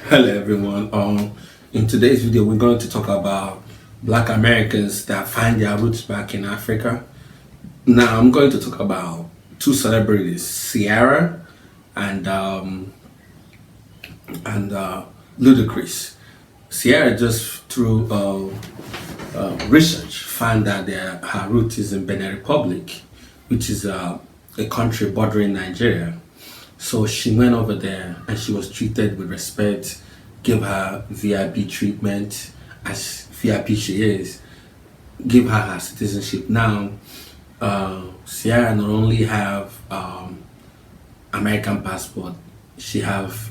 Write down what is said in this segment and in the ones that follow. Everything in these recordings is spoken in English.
Hello everyone. In today's video, we're going to talk about Black Americans that find their roots back in Africa. Now, I'm going to talk about two celebrities, Ciara and Ludacris. Ciara just through research found that her root is in Benin Republic, which is a country bordering Nigeria. So she went over there and she was treated with respect, give her VIP treatment as VIP she is, give her citizenship. Now, Ciara not only have American passport, she have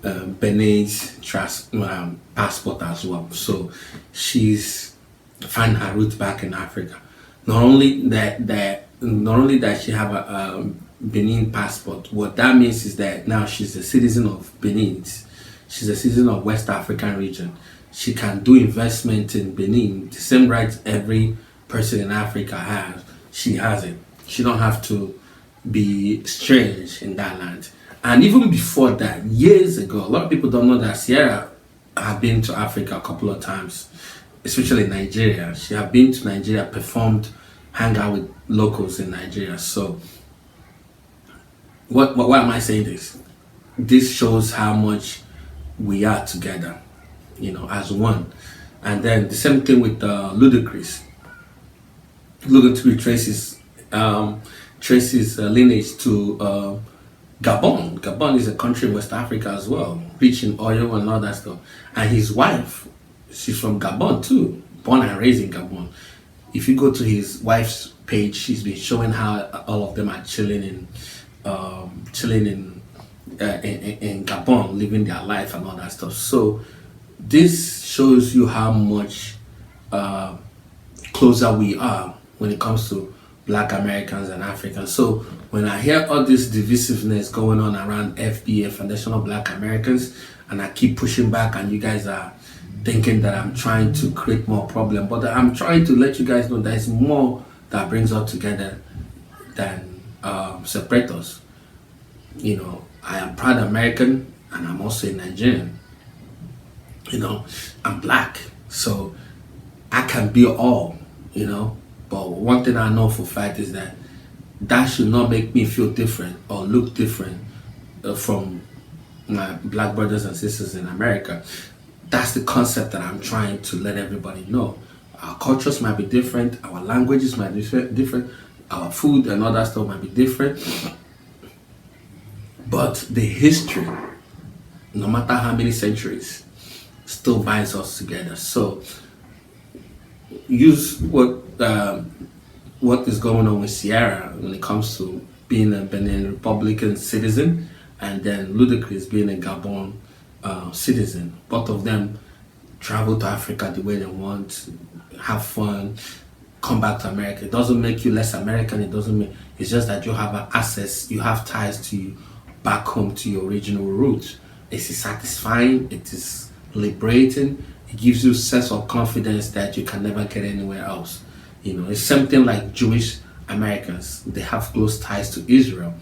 Benin's passport as well. So she's find her roots back in Africa. Not only that she have a Benin passport. What that means is that now she's a citizen of Benin. She's a citizen of West African region. She can do investment in Benin. The same rights every person in Africa has. She has it. She don't have to be strange in that land. And even before that, years ago, a lot of people don't know that Ciara had been to Africa a couple of times, especially Nigeria. She had been to Nigeria, performed, hang out with locals in Nigeria. So why am I saying this? This shows how much we are together, as one. And then the same thing with Ludacris. Ludacris traces lineage to Gabon. Gabon is a country in West Africa as well, rich in oil and all that stuff. And his wife, she's from Gabon too, born and raised in Gabon. If you go to his wife's page, she's been showing how all of them are chilling in Gabon, living their life and all that stuff. So this shows you how much closer we are when it comes to Black Americans and Africans. So when I hear all this divisiveness going on around FBA, Foundational Black Americans, and I keep pushing back, and you guys are thinking that I'm trying to create more problem, but I'm trying to let you guys know there's more that brings us together than separate us. I am proud American, and I'm also a Nigerian. I'm Black, so I can be all. But one thing I know for fact is that should not make me feel different or look different from my Black brothers and sisters in America. That's the concept that I'm trying to let everybody know. Our cultures might be different, our languages might be different, our food and all that stuff might be different, but the history, no matter how many centuries, still binds us together. So use what is going on with Ciara when it comes to being a Benin Republican citizen, and then Ludacris being a Gabon citizen. Both of them travel to Africa the way they want, have fun, come back to America. It doesn't make you less American. It's just that you have access, you have ties to back home to your original roots. It is satisfying. It is liberating. It gives you a sense of confidence that you can never get anywhere else. It's something like Jewish Americans. They have close ties to Israel.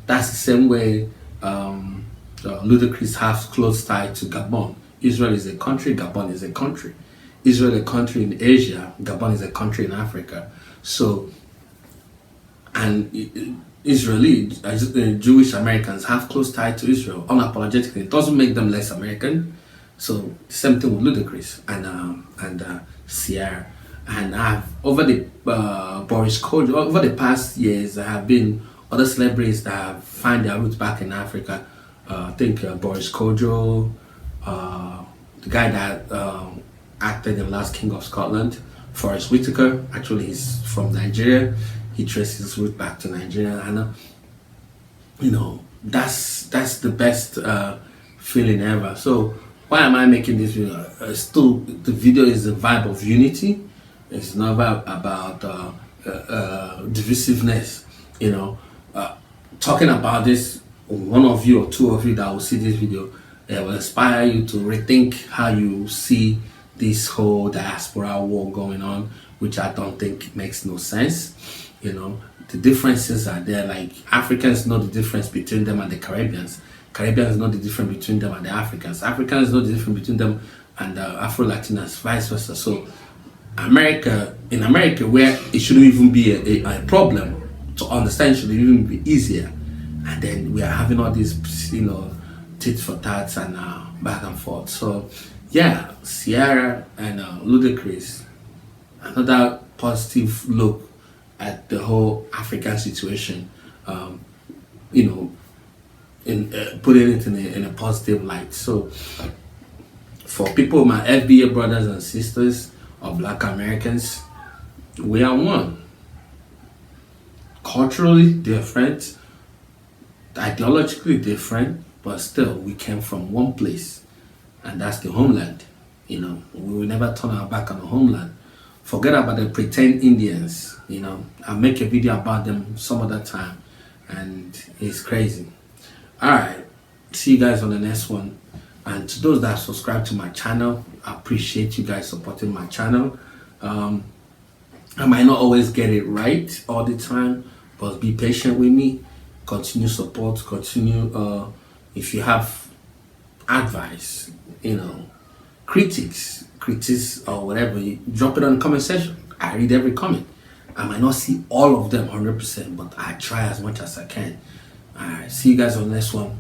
That's the same way Ludacris has close ties to Gabon. Israel is a country, Gabon is a country. Israel is a country in Asia, Gabon is a country in Africa. So, and Israeli, Jewish Americans have close ties to Israel unapologetically. It doesn't make them less American. So, same thing with Ludacris and Ciara. And over the past years, there have been other celebrities that have found their roots back in Africa. I think Boris Kodjoe, the guy that acted in Last King of Scotland, Forrest Whitaker. Actually, he's from Nigeria. He traces his root back to Nigeria, and that's the best feeling ever. So why am I making this video? Still, the video is a vibe of unity. It's not about divisiveness. Talking about this, one of you or two of you that will see this video will inspire you to rethink how you see this whole diaspora war going on, which I don't think makes no sense. The differences are there. Like, Africans know the difference between them and the Caribbeans. Caribbeans know the difference between them and the Africans. Africans know the difference between them and the Afro-Latinas, vice versa. So in America, where it shouldn't even be a problem to understand, it should even be easier. And then we are having all these, tit for tats and back and forth. So yeah, Ciara and Ludacris, another positive look at the whole African situation. In putting it in a positive light. So for people, my FBA brothers and sisters of Black Americans, we are one. Culturally different, ideologically different, but still we came from one place, and that's the homeland. We will never turn our back on the homeland. Forget about the pretend Indians. I'll make a video about them some other time, and it's crazy. Alright, see you guys on the next one. And to those that subscribe to my channel, I appreciate you guys supporting my channel. I might not always get it right all the time, but be patient with me. Continue support, continue if you have advice, critics or whatever, you drop it on the comment section. I read every comment. I might not see all of them 100%, but I try as much as I can. Alright, see you guys on the next one.